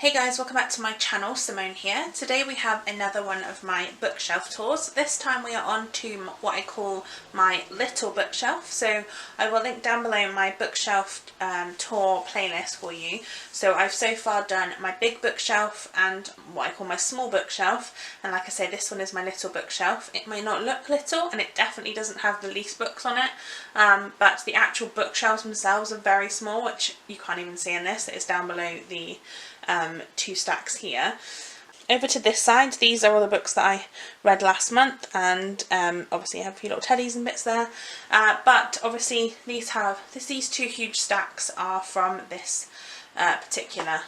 Hey guys, welcome back to my channel. Simone here. Today we have another one of my bookshelf tours. This time we are on to what I call my little bookshelf. So I will link down below my bookshelf tour playlist for you. So I've so far done my big bookshelf and what I call my small bookshelf. And like I say, this one is my little bookshelf. It may not look little and it definitely doesn't have the least books on it. But the actual bookshelves themselves are very small, which you can't even see in this. It is down below the two stacks here. Over to this side, these are all the books that I read last month, and obviously I have a few little teddies and bits there, but obviously these two huge stacks are from this particular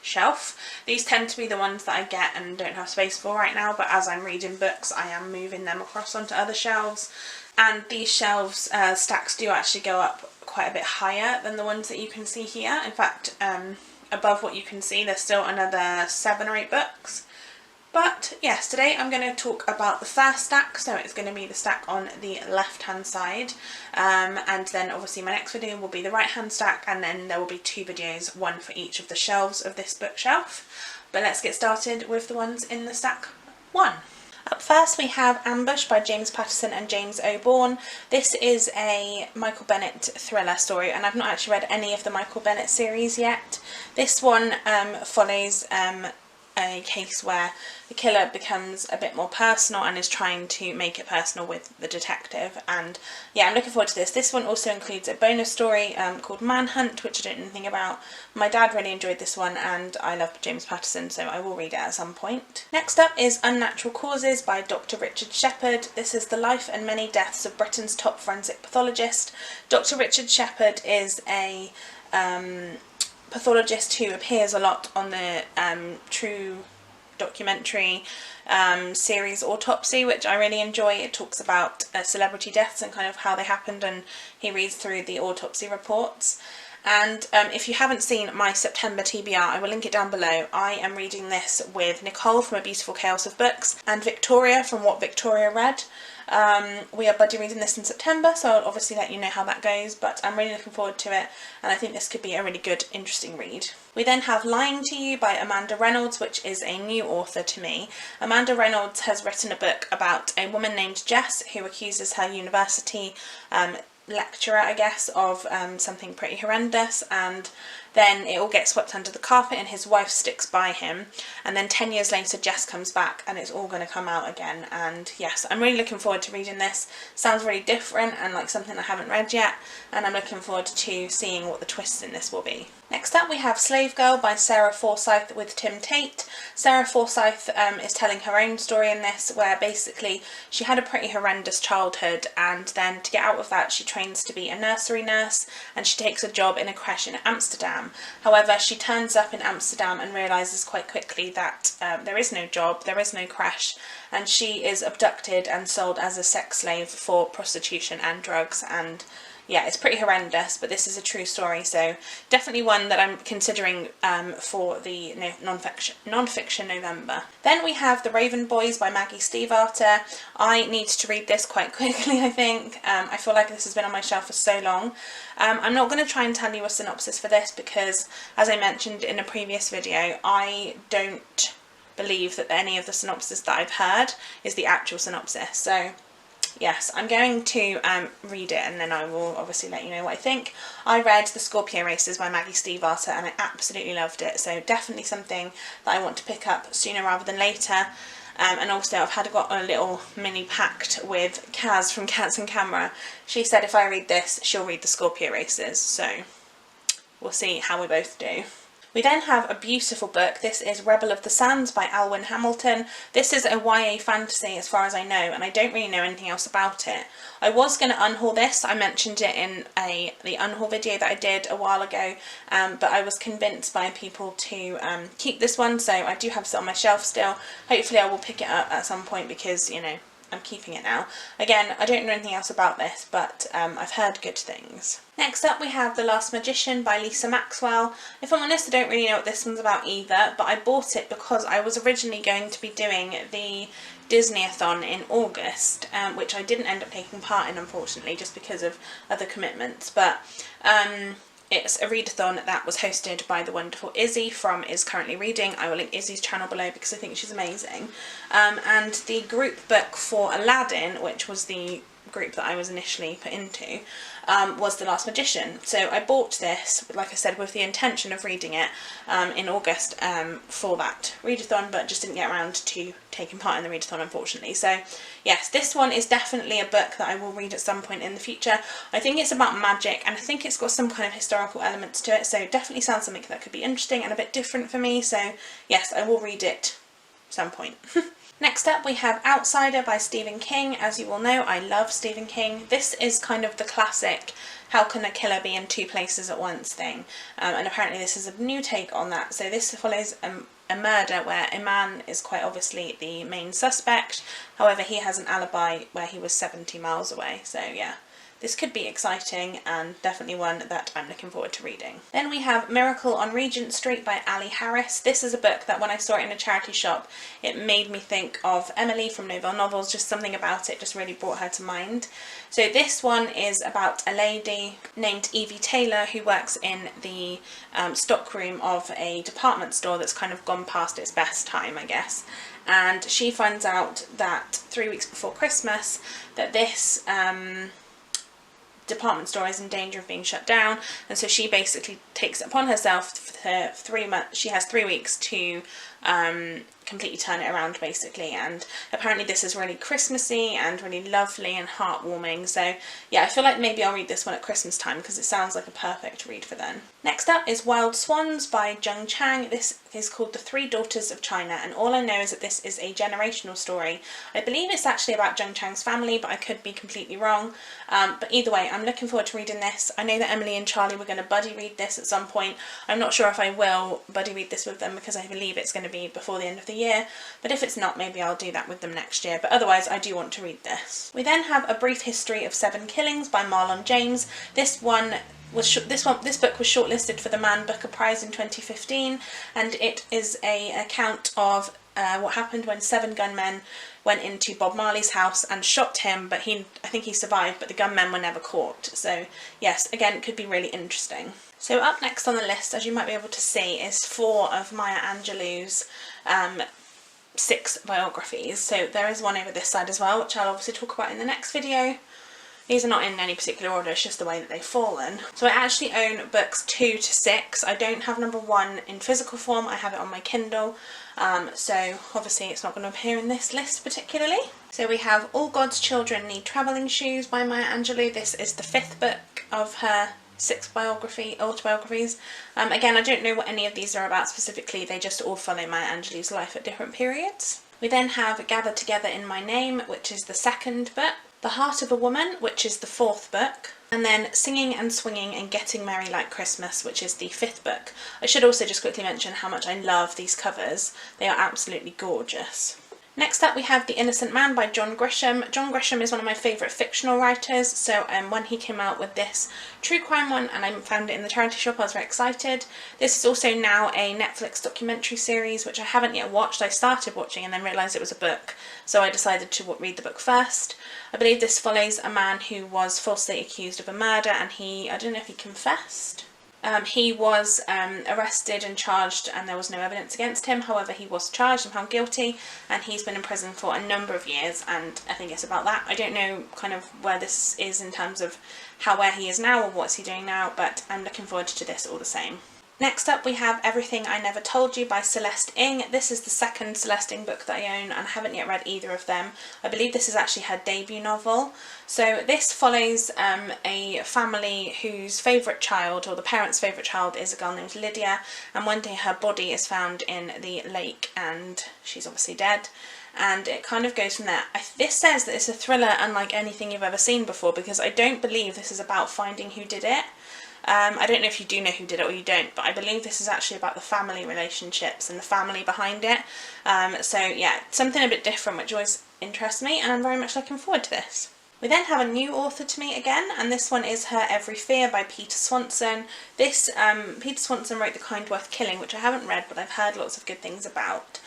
shelf. These tend to be the ones that I get and don't have space for right now, but as I'm reading books I am moving them across onto other shelves, and these shelves stacks do actually go up quite a bit higher than the ones that you can see here. In fact, above what you can see there's still another 7 or 8 books. But yes, today I'm going to talk about the first stack, so it's going to be the stack on the left hand side, and then obviously my next video will be the right hand stack, and then there will be 2 videos, one for each of the shelves of this bookshelf. But let's get started with the ones in the stack 1. Up first we have Ambush by James Patterson and James O'Bourne. This is a Michael Bennett thriller story, and I've not actually read any of the Michael Bennett series yet. This one follows a case where the killer becomes a bit more personal and is trying to make it personal with the detective, and yeah, I'm looking forward to this. This one also includes a bonus story called Manhunt, which I don't know anything about. My dad really enjoyed this one and I love James Patterson, so I will read it at some point. Next up is Unnatural Causes by Dr. Richard Shepherd. This is the life and many deaths of Britain's top forensic pathologist. Dr. Richard Shepherd is a pathologist who appears a lot on the true documentary series Autopsy, which I really enjoy. It talks about celebrity deaths and kind of how they happened, and he reads through the autopsy reports. And if you haven't seen my September TBR, I will link it down below. I am reading this with Nicole from A Beautiful Chaos of Books and Victoria from What Victoria Read. We are buddy reading this in September, so I'll obviously let you know how that goes, but I'm really looking forward to it, and I think this could be a really good, interesting read. We then have Lying to You by Amanda Reynolds, which is a new author to me. Amanda Reynolds has written a book about a woman named Jess who accuses her university lecturer, I guess, of something pretty horrendous, and then it all gets swept under the carpet and his wife sticks by him, and then 10 years later Jess comes back and it's all going to come out again. And yes, I'm really looking forward to reading this. Sounds really different and like something I haven't read yet, and I'm looking forward to seeing what the twists in this will be. Next up we have Slave Girl by Sarah Forsyth with Tim Tate. Sarah Forsyth is telling her own story in this, where basically she had a pretty horrendous childhood, and then to get out of that she trains to be a nursery nurse, and she takes a job in a creche in Amsterdam. However, she turns up in Amsterdam and realises quite quickly that there is no job, there is no creche, and she is abducted and sold as a sex slave for prostitution and drugs. And yeah, it's pretty horrendous, but this is a true story, so definitely one that I'm considering for the non-fiction November. Then we have The Raven Boys by Maggie Stiefvater. I need to read this quite quickly, I think. I feel like this has been on my shelf for so long. I'm not going to try and tell you a synopsis for this because, as I mentioned in a previous video, I don't believe that any of the synopsis that I've heard is the actual synopsis. So yes, I'm going to read it and then I will obviously let you know what I think. I read The Scorpio Races by Maggie Stiefvater and I absolutely loved it, so definitely something that I want to pick up sooner rather than later. And also I've got a little mini pact with Kaz from Cats and Camera. She said if I read this, she'll read The Scorpio Races, so we'll see how we both do. We then have a beautiful book. This is Rebel of the Sands by Alwyn Hamilton. This is a YA fantasy as far as I know, and I don't really know anything else about it. I was going to unhaul this. I mentioned it in the unhaul video that I did a while ago, but I was convinced by people to keep this one, so I do have it on my shelf still. Hopefully I will pick it up at some point because, you know, I'm keeping it now. Again, I don't know anything else about this, but I've heard good things. Next up we have The Last Magician by Lisa Maxwell. If I'm honest, I don't really know what this one's about either, but I bought it because I was originally going to be doing the Disney-a-thon in August, which I didn't end up taking part in, unfortunately, just because of other commitments. But it's a readathon that was hosted by the wonderful Izzy from Is Currently Reading. I will link Izzy's channel below because I think she's amazing. And the group book for Aladdin, which was the group that I was initially put into, was The Last Magician. So I bought this, like I said, with the intention of reading it in August for that readathon, but just didn't get around to taking part in the readathon, unfortunately. So yes, this one is definitely a book that I will read at some point in the future. I think it's about magic, and I think it's got some kind of historical elements to it, so definitely sounds something that could be interesting and a bit different for me. So yes, I will read it at some point. Next up we have Outsider by Stephen King. As you all know, I love Stephen King. This is kind of the classic how can a killer be in two places at once thing, and apparently this is a new take on that. So this follows a murder where a man is quite obviously the main suspect, however he has an alibi where he was 70 miles away. So yeah, this could be exciting and definitely one that I'm looking forward to reading. Then we have Miracle on Regent Street by Ali Harris. This is a book that when I saw it in a charity shop, it made me think of Emily from Novel Novels. Just something about it just really brought her to mind. So this one is about a lady named Evie Taylor who works in the stockroom of a department store that's kind of gone past its best time, I guess. And she finds out that 3 weeks before Christmas that this department store is in danger of being shut down, and so she basically takes it upon herself for 3 months. She has 3 weeks to completely turn it around, basically, and apparently this is really Christmassy and really lovely and heartwarming. So yeah, I feel like maybe I'll read this one at Christmas time because it sounds like a perfect read for then. Next up is Wild Swans by Jung Chang. This is called The Three Daughters of China, and all I know is that this is a generational story. I believe it's actually about Jung Chang's family, but I could be completely wrong. But either way, I'm looking forward to reading this. I know that Emily and Charlie were going to buddy read this at some point. I'm not sure if I will buddy read this with them because I believe it's going to be before the end of the year, but if it's not, maybe I'll do that with them next year. But otherwise, I do want to read this. We then have A Brief History of Seven Killings by Marlon James. This book was shortlisted for the Man Booker Prize in 2015, and it is an account of what happened when 7 gunmen went into Bob Marley's house and shot him, but I think he survived, but the gunmen were never caught. So yes, again, it could be really interesting. So up next on the list, as you might be able to see, is 4 of Maya Angelou's 6 biographies. So there is one over this side as well, which I'll obviously talk about in the next video. These are not in any particular order, it's just the way that they've fallen. So I actually own books 2 to 6. I don't have number 1 in physical form, I have it on my Kindle. So obviously it's not going to appear in this list particularly. So we have All God's Children Need Travelling Shoes by Maya Angelou. This is the 5th book of her 6 autobiographies. Again, I don't know what any of these are about specifically, they just all follow Maya Angelou's life at different periods. We then have Gather Together in My Name, which is the 2nd book. The Heart of a Woman, which is the 4th book. And then Singing and Swinging and Getting Merry Like Christmas, which is the 5th book. I should also just quickly mention how much I love these covers. They are absolutely gorgeous. Next up we have The Innocent Man by John Grisham. John Grisham is one of my favourite fictional writers, so when he came out with this true crime one and I found it in the charity shop, I was very excited. This is also now a Netflix documentary series which I haven't yet watched. I started watching and then realised it was a book, so I decided to read the book first. I believe this follows a man who was falsely accused of a murder, and I don't know if he confessed. He was arrested and charged and there was no evidence against him. However, he was charged and found guilty, and he's been in prison for a number of years, and I think it's about that. I don't know kind of where this is in terms of where he is now or what's he doing now, but I'm looking forward to this all the same. Next up we have Everything I Never Told You by Celeste Ng. This is the 2nd Celeste Ng book that I own and I haven't yet read either of them. I believe this is actually her debut novel. So this follows a family whose favourite child, or the parents' favourite child, is a girl named Lydia, and one day her body is found in the lake and she's obviously dead. And it kind of goes from there. This says that it's a thriller unlike anything you've ever seen before, because I don't believe this is about finding who did it. I don't know if you do know who did it or you don't, but I believe this is actually about the family relationships and the family behind it. So yeah, something a bit different which always interests me, and I'm very much looking forward to this. We then have a new author to meet again, and this one is Her Every Fear by Peter Swanson. This, Peter Swanson wrote The Kind Worth Killing, which I haven't read, but I've heard lots of good things about.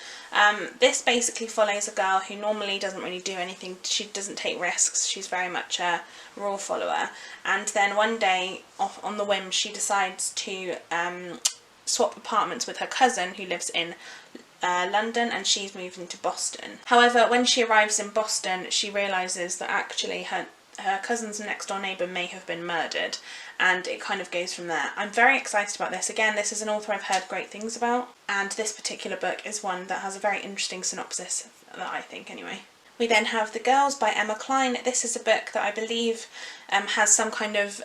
This basically follows a girl who normally doesn't really do anything. She doesn't take risks. She's very much a rule follower. And then one day, off on the whim, she decides to swap apartments with her cousin, who lives in London, and she's moving to Boston. However, when she arrives in Boston, she realises that actually her cousin's next door neighbour may have been murdered, and it kind of goes from there. I'm very excited about this. Again, this is an author I've heard great things about, and this particular book is one that has a very interesting synopsis, that I think anyway. We then have The Girls by Emma Cline. This is a book that I believe has some kind of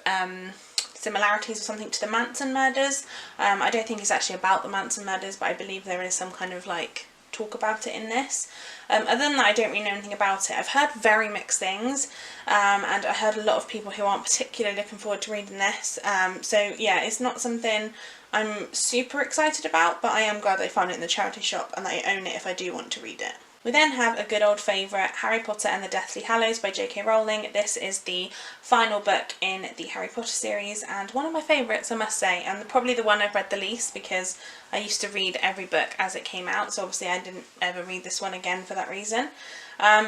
similarities or something to the Manson murders. I don't think it's actually about the Manson murders, but I believe there is some kind of like talk about it in this. Other than that, I don't really know anything about it. I've heard very mixed things, and I heard a lot of people who aren't particularly looking forward to reading this. So yeah, it's not something I'm super excited about, but I am glad I found it in the charity shop and that I own it if I do want to read it. We then have a good old favourite, Harry Potter and the Deathly Hallows by J.K. Rowling. This is the final book in the Harry Potter series, and one of my favourites, I must say, and probably the one I've read the least, because I used to read every book as it came out, so obviously I didn't ever read this one again for that reason.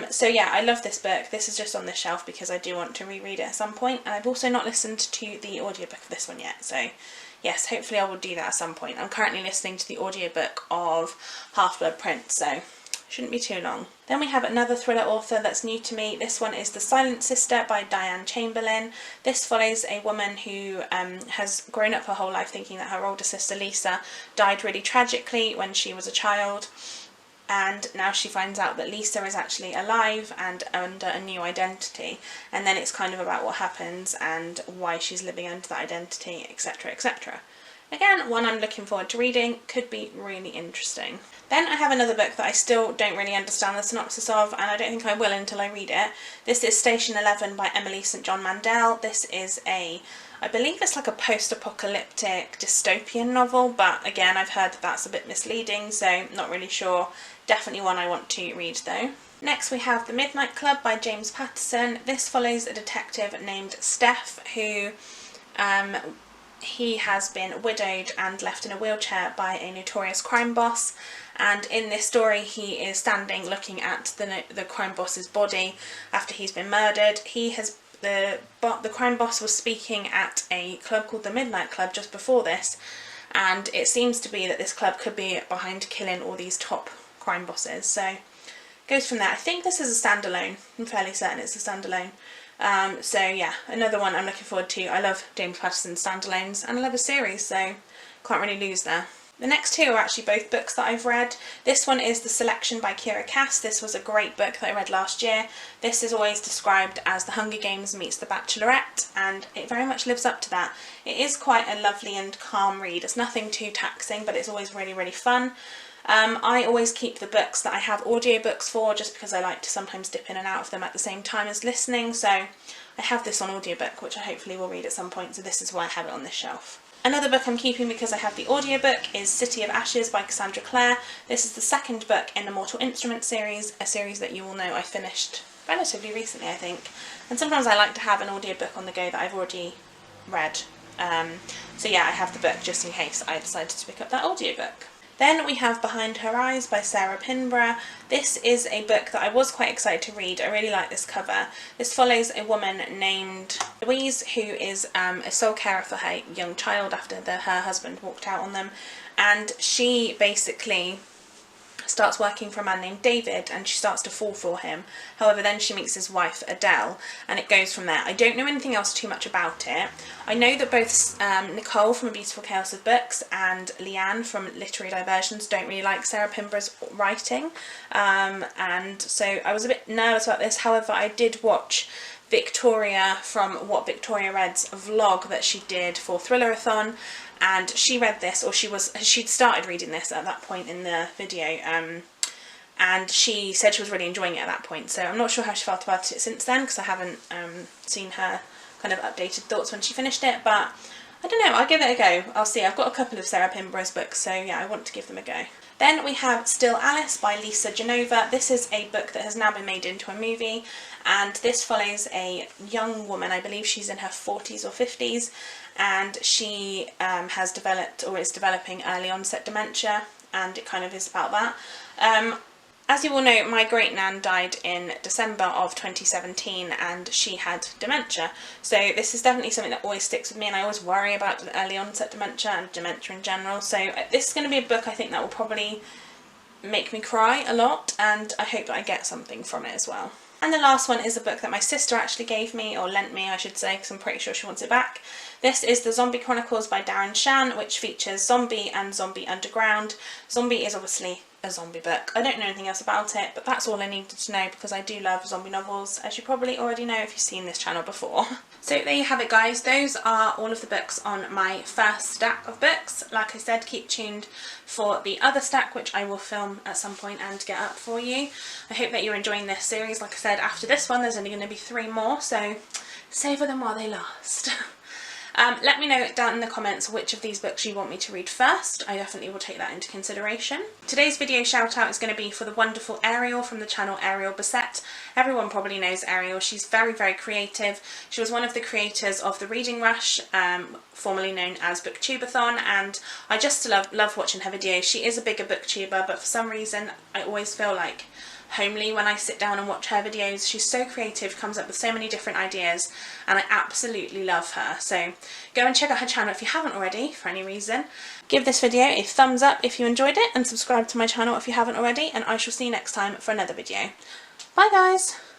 So yeah, I love this book. This is just on the shelf because I do want to reread it at some point, and I've also not listened to the audiobook of this one yet, so yes, hopefully I will do that at some point. I'm currently listening to the audiobook of Half-Blood Prince, so shouldn't be too long. Then we have another thriller author that's new to me. This one is The Silent Sister by Diane Chamberlain. This follows a woman who has grown up her whole life thinking that her older sister Lisa died really tragically when she was a child, and now she finds out that Lisa is actually alive and under a new identity, and then it's kind of about what happens and why she's living under that identity, etc, etc. Again, one I'm looking forward to reading, could be really interesting. Then I have another book that I still don't really understand the synopsis of, and I don't think I will until I read it. This is Station 11 by Emily St John Mandel. This is I believe it's like a post-apocalyptic dystopian novel, but again, I've heard that that's a bit misleading, so not really sure. Definitely one I want to read though. Next we have The Midnight Club by James Patterson. This follows a detective named Steph who he has been widowed and left in a wheelchair by a notorious crime boss, and in this story he is standing looking at the crime boss's body after he's been murdered. The crime boss was speaking at a club called the Midnight Club just before this, and it seems to be that this club could be behind killing all these top crime bosses, so it goes from there. I think this is a standalone. I'm fairly certain it's a standalone. So yeah, another one I'm looking forward to. I love James Patterson's standalones, and I love a series, so can't really lose there. The next two are actually both books that I've read. This one is The Selection by Kira Cass. This was a great book that I read last year. This is always described as The Hunger Games meets The Bachelorette, and it very much lives up to that. It is quite a lovely and calm read. It's nothing too taxing, but it's always really, really fun. I always keep the books that I have audiobooks for, just because I like to sometimes dip in and out of them at the same time as listening, so I have this on audiobook, which I hopefully will read at some point, so this is why I have it on this shelf. Another book I'm keeping because I have the audiobook is City of Ashes by Cassandra Clare. This is the second book in the Mortal Instruments series, a series that you all know I finished relatively recently, I think, and sometimes I like to have an audiobook on the go that I've already read. So yeah, I have the book just in case I decided to pick up that audiobook. Then we have Behind Her Eyes by Sarah Pinborough. This is a book that I was quite excited to read. I really like this cover. This follows a woman named Louise who is a sole carer for her young child after her husband walked out on them, and she basically starts working for a man named David, and she starts to fall for him. However, then she meets his wife Adele, and it goes from there. I don't know anything else too much about it. I know that both Nicole from A Beautiful Chaos of Books and Leanne from Literary Diversions don't really like Sarah Pinborough's writing, and so I was a bit nervous about this. However, I did watch Victoria from What Victoria Read's vlog that she did for Thrillerathon, and she read this, or she'd started reading this at that point in the video, and she said she was really enjoying it at that point, so I'm not sure how she felt about it since then, because I haven't seen her kind of updated thoughts when she finished it, but I don't know, I'll give it a go. I'll see. I've got a couple of Sarah Pinborough's books, so yeah, I want to give them a go. Then we have Still Alice by Lisa Genova. This is a book that has now been made into a movie, and this follows a young woman, I believe she's in her 40s or 50s, and she has developed, or is developing, early onset dementia, and it kind of is about that. As you all know, my great-nan died in December of 2017 and she had dementia. So this is definitely something that always sticks with me, and I always worry about the early onset dementia and dementia in general. So this is going to be a book I think that will probably make me cry a lot, and I hope that I get something from it as well. And the last one is a book that my sister actually gave me, or lent me I should say, because I'm pretty sure she wants it back. This is The Zombie Chronicles by Darren Shan, which features Zombie and Zombie Underground. Zombie is obviously a zombie book. I don't know anything else about it, but that's all I needed to know because I do love zombie novels, as you probably already know if you've seen this channel before. So there you have it, guys. Those are all of the books on my first stack of books. Like I said, keep tuned for the other stack, which I will film at some point and get up for you. I hope that you're enjoying this series. Like I said, after this one there's only going to be 3 more, so savour them while they last. Let me know down in the comments which of these books you want me to read first. I definitely will take that into consideration. Today's video shout out is going to be for the wonderful Ariel from the channel Ariel Bissett. Everyone probably knows Ariel. She's very, very creative. She was one of the creators of the Reading Rush, formerly known as Booktubeathon, and I just love watching her videos. She is a bigger booktuber, but for some reason I always feel like homely when I sit down and watch her videos. She's so creative, comes up with so many different ideas, and I absolutely love her. So go and check out her channel if you haven't already for any reason. Give this video a thumbs up if you enjoyed it, and subscribe to my channel if you haven't already, and I shall see you next time for another video. Bye guys!